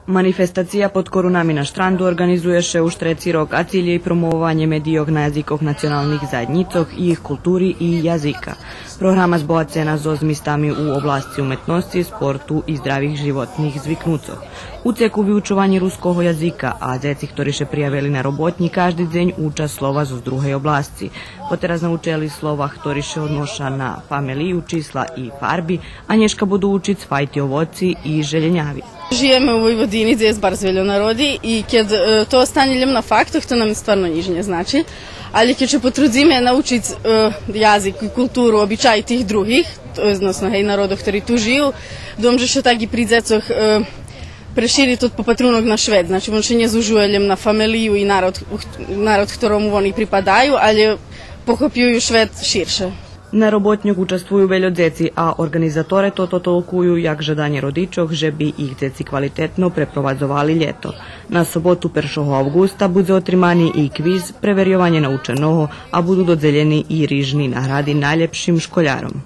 Manifestacija pod korunami na Štrandu organizuje się u Štreci rok, a cilj je i promovanje medijog na jazikoch nacionalnih zajednicoh i ich kulturi i jazika. Programa zbohacena z ozmistami u oblasti umetnosti, sportu i zdravih životnih zvyknucoh. U ceku vyučovanje ruského jazika, a zeci, ktorí še prijavili na robotni, každý deň uča slova zo druhej oblasti. Poteraz naučili slova, ktorí še odnoša na familiju, čísla i farbi, a nješka budu učiť fajti ovoci i željenjavi. Žijeme u Vojvodini, gdje je bardzo narodi i kad to ostanjeljem na faktoh, to nam stvarno nič ne znači. Ali kad će potrudzime naučiti jazik i kulturu, običaj tih drugih, odnosno narodov, ktorí tu žiju, domže še tak i pri zecoh preširiti od popatrunog na šved. Znači, on še nje zužujeljem na familiju i narod ktoromu oni pripadaju, ali pohopijuju šved širše. Na robotnjog učestvuju veljo dzeci, a organizatore to tolkuju jak žadanje rodičov, že bi ih dzeci kvalitetno preprovadzovali ljeto. Na sobotu 1. avgusta bude otrimani i kviz, preverjovanje naučenoho, a budu dodzeljeni i rižni nagradi najljepšim školjarom.